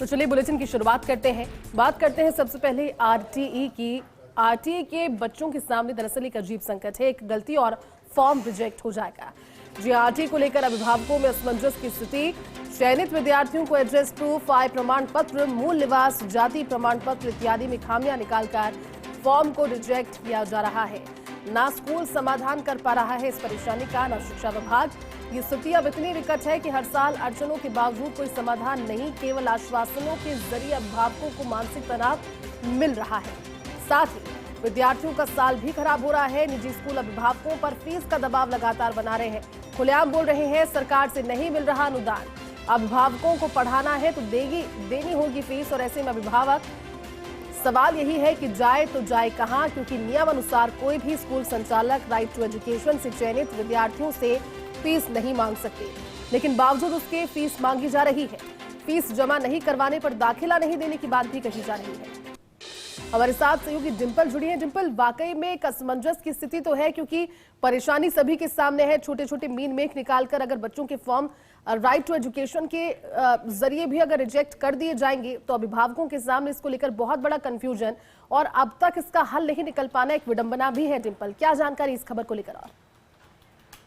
तो चलिए बुलेटिन की शुरुआत करते हैं। बात करते हैं सबसे पहले आरटीई की। आरटीई के बच्चों के सामने दरअसल एक अजीब संकट है। एक गलती और फॉर्म रिजेक्ट हो जाएगा। जी, आरटीई को लेकर अभिभावकों में असमंजस की स्थिति। चयनित विद्यार्थियों को एड्रेस प्रूफ, आय प्रमाण पत्र, मूल निवास, जाति प्रमाण पत्र इत्यादि में खामियां निकालकर फॉर्म को रिजेक्ट किया जा रहा है। ना स्कूल समाधान कर पा रहा है इस परेशानी का, ना शिक्षा विभाग। ये स्थिति अब इतनी विकट है कि हर साल अड़चनों के बावजूद कोई समाधान नहीं, केवल आश्वासनों के जरिए अभिभावकों को मानसिक तनाव मिल रहा है। साथ ही विद्यार्थियों का साल भी खराब हो रहा है। निजी स्कूल अभिभावकों पर फीस का दबाव लगातार बना रहे हैं। खुलेआम बोल रहे हैं सरकार से नहीं मिल रहा अनुदान, अभिभावकों को पढ़ाना है तो देनी होगी फीस। और ऐसे में अभिभावक सवाल यही है कि जाए तो जाए कहां, क्योंकि नियम अनुसार कोई भी स्कूल संचालक राइट टू एजुकेशन से चयनित विद्यार्थियों से फीस नहीं मांग सकते, लेकिन बावजूद उसके फीस मांगी जा रही है। फीस जमा नहीं करवाने पर दाखिला नहीं देने की बात भी कही जा रही है। हमारे साथ सहयोगी डिंपल जुड़ी है। डिंपल, वाकई में एक असमंजस की स्थिति तो है, क्योंकि परेशानी सभी के सामने है। छोटे छोटे मीन मेख निकालकर अगर बच्चों के फॉर्म राइट टू एजुकेशन के जरिए भी अगर रिजेक्ट कर दिए जाएंगे तो अभिभावकों के सामने इसको लेकर बहुत बड़ा कंफ्यूजन, और अब तक इसका हल नहीं निकल पाना एक विडंबना भी है। डिंपल, क्या जानकारी इस खबर को लेकर? और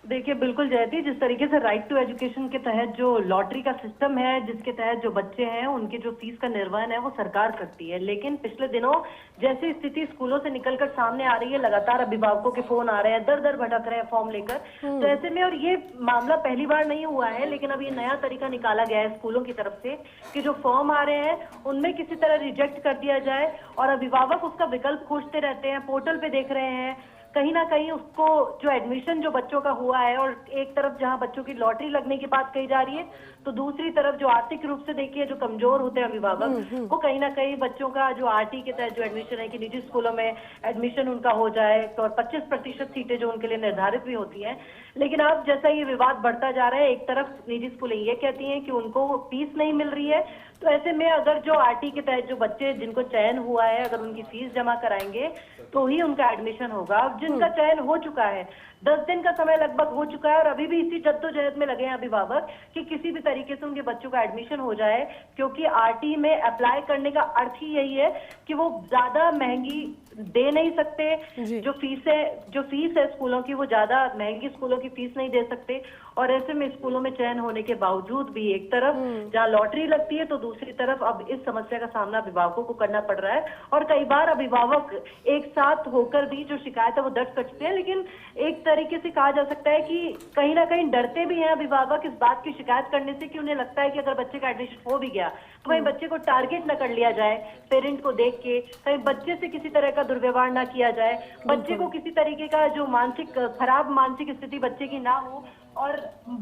देखिए, बिल्कुल जयती, जिस तरीके से राइट टू एजुकेशन के तहत जो लॉटरी का सिस्टम है, जिसके तहत जो बच्चे हैं उनके जो फीस का निर्वहन है वो सरकार करती है, लेकिन पिछले दिनों जैसी स्थिति स्कूलों से निकलकर सामने आ रही है, लगातार अभिभावकों के फोन आ रहे हैं, दर दर भटक रहे हैं फॉर्म लेकर। तो ऐसे में, और ये मामला पहली बार नहीं हुआ है, लेकिन अब ये नया तरीका निकाला गया है स्कूलों की तरफ से कि जो फॉर्म आ रहे हैं उनमें किसी तरह रिजेक्ट कर दिया जाए, और अभिभावक उसका विकल्प खोजते रहते हैं, पोर्टल पे देख रहे हैं। कहीं ना कहीं उसको जो एडमिशन जो बच्चों का हुआ है, और एक तरफ जहां बच्चों की लॉटरी लगने की बात कही जा रही है, तो दूसरी तरफ जो आर्थिक रूप से देखिए जो कमजोर होते हैं अभिभावक, वो कहीं ना कहीं बच्चों का जो आरटी के तहत जो एडमिशन है कि निजी स्कूलों में एडमिशन उनका हो जाए, तो और 25% सीटें जो उनके लिए निर्धारित भी होती हैं। लेकिन अब जैसा ये विवाद बढ़ता जा रहा है, एक तरफ निजी स्कूलें ये कहती हैं कि उनको फीस नहीं मिल रही है, तो ऐसे में अगर जो आरटी के तहत जो बच्चे जिनको चयन हुआ है अगर उनकी फीस जमा कराएंगे तो ही उनका एडमिशन होगा। अब जिनका चयन हो चुका है, 10 दिन का समय लगभग हो चुका है, और अभी भी इसी जद्दोजहद में लगे हैं अभिभावक कि किसी भी तरीके से उनके बच्चों का एडमिशन हो जाए, क्योंकि आरटी में अप्लाई करने का अर्थ ही यही है कि वो ज्यादा महंगी दे नहीं सकते। जो फीस है स्कूलों की, वो ज्यादा महंगी स्कूलों की फीस नहीं दे सकते, और ऐसे में स्कूलों में चयन होने के बावजूद भी एक तरफ जहां लॉटरी लगती है, तो दूसरी तरफ अब इस समस्या का सामना अभिभावकों को करना पड़ रहा है। और कई बार अभिभावक एक साथ होकर भी जो शिकायत है वो दर्ज करते हैं, लेकिन एक तरीके से कहा जा सकता है कि कहीं ना कहीं डरते भी हैं अभिभावक इस बात की शिकायत करने से कि उन्हें लगता है कि अगर बच्चे का एडमिशन हो भी गया तो वहीं बच्चे को टारगेट न कर लिया जाए पेरेंट को देख के, कहीं बच्चे से किसी तरह का दुर्व्यवहार ना किया जाए, बच्चे को किसी तरीके का जो खराब मानसिक स्थिति बच्चे की ना हो, और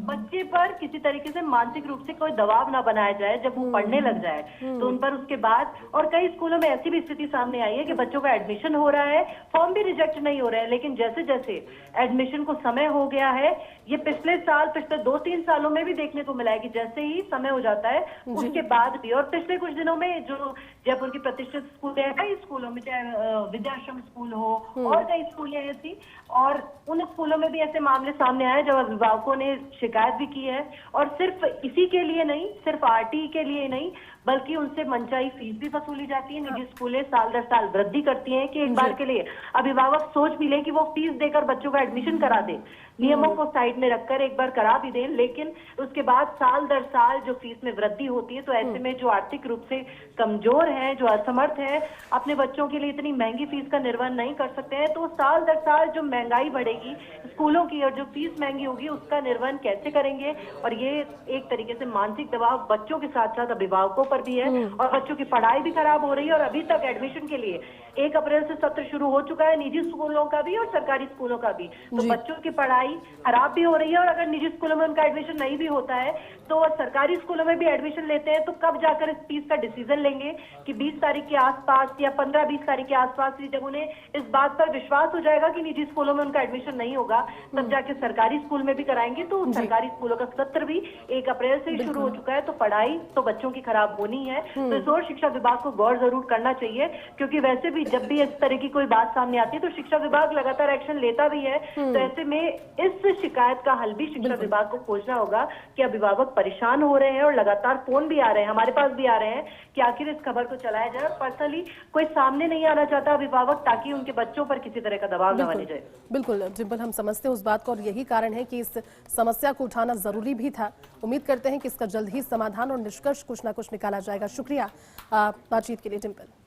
बच्चे पर किसी तरीके से मानसिक रूप से कोई दबाव ना बनाया जाए जब वो पढ़ने लग जाए तो उन पर उसके बाद। और कई स्कूलों में ऐसी भी स्थिति सामने आई है कि बच्चों का एडमिशन हो रहा है, फॉर्म भी रिजेक्ट नहीं हो रहा है, लेकिन जैसे जैसे एडमिशन को समय हो गया है, ये पिछले 2-3 सालों में भी देखने को मिला है कि जैसे ही समय हो जाता है उसके बाद भी। और पिछले कुछ दिनों में जो जयपुर की प्रतिष्ठित स्कूल है, कई स्कूलों में, चाहे विद्याश्रम स्कूल हो और कई स्कूलें ऐसी, और उन स्कूलों में भी ऐसे मामले सामने आए जब अभिभावकों ने शिकायत भी की है। और सिर्फ इसी के लिए नहीं, सिर्फ आरटी के लिए नहीं, बल्कि उनसे मनचाही फीस भी वसूली जाती है। निजी स्कूलें साल दर साल वृद्धि करती हैं कि एक बार के लिए अभिभावक सोच भी ले कि वो फीस देकर बच्चों का एडमिशन करा दे, नियमों को साइड में रखकर एक बार करा भी दें, लेकिन उसके बाद साल दर साल जो फीस में वृद्धि होती है, तो ऐसे में जो आर्थिक रूप से कमजोर हैं, जो असमर्थ हैं, अपने बच्चों के लिए इतनी महंगी फीस का निर्वहन नहीं कर सकते हैं, तो साल दर साल जो महंगाई बढ़ेगी स्कूलों की और जो फीस महंगी होगी उसका निर्वहन कैसे करेंगे। और ये एक तरीके से मानसिक दबाव बच्चों के साथ साथ अभिभावकों पर भी है, और बच्चों की पढ़ाई भी खराब हो रही है। और अभी तक एडमिशन के लिए 1 अप्रैल से सत्र शुरू हो चुका है, निजी स्कूलों का भी और सरकारी स्कूलों का भी, तो बच्चों की पढ़ाई खराब भी हो रही है। और अगर निजी स्कूलों में उनका एडमिशन नहीं भी होता है तो सरकारी स्कूलों में भी एडमिशन लेते हैं, तो कब जाकर इस फीस का डिसीजन लेंगे कि 20 तारीख के आसपास या 15-20 तारीख के आसपास, जब उन्हें इस बात पर विश्वास हो जाएगा कि निजी स्कूलों में उनका एडमिशन नहीं होगा, तब जाके सरकारी स्कूल में भी कराएंगे। तो सरकारी स्कूलों का सत्र भी 1 अप्रैल से शुरू हो चुका है, तो पढ़ाई तो बच्चों की खराब होनी है तो इस और शिक्षा विभाग को गौर जरूर करना चाहिए, क्योंकि वैसे भी जब भी इस तरह की कोई बात सामने आती है तो शिक्षा विभाग लगातार एक्शन लेता भी है। तो ऐसे में इस शिकायत का हल भी शिक्षा विभाग को खोजना होगा कि अभिभावक परेशान हो रहे हैं और लगातार फोन भी आ रहे हैं, हमारे पास भी आ रहे हैं कि आखिर इस खबर को चलाया जाए, और पर्सनली कोई सामने नहीं आना चाहता अभिभावक, ताकि उनके बच्चों पर किसी तरह का दबाव न बने जाए। बिल्कुल डिम्पल, हम समझते हैं उस बात को और यही कारण है कि इस समस्या को उठाना जरूरी भी था। उम्मीद करते हैं कि इसका जल्द ही समाधान और निष्कर्ष कुछ ना कुछ निकाला जाएगा। शुक्रिया बातचीत के लिए डिम्पल।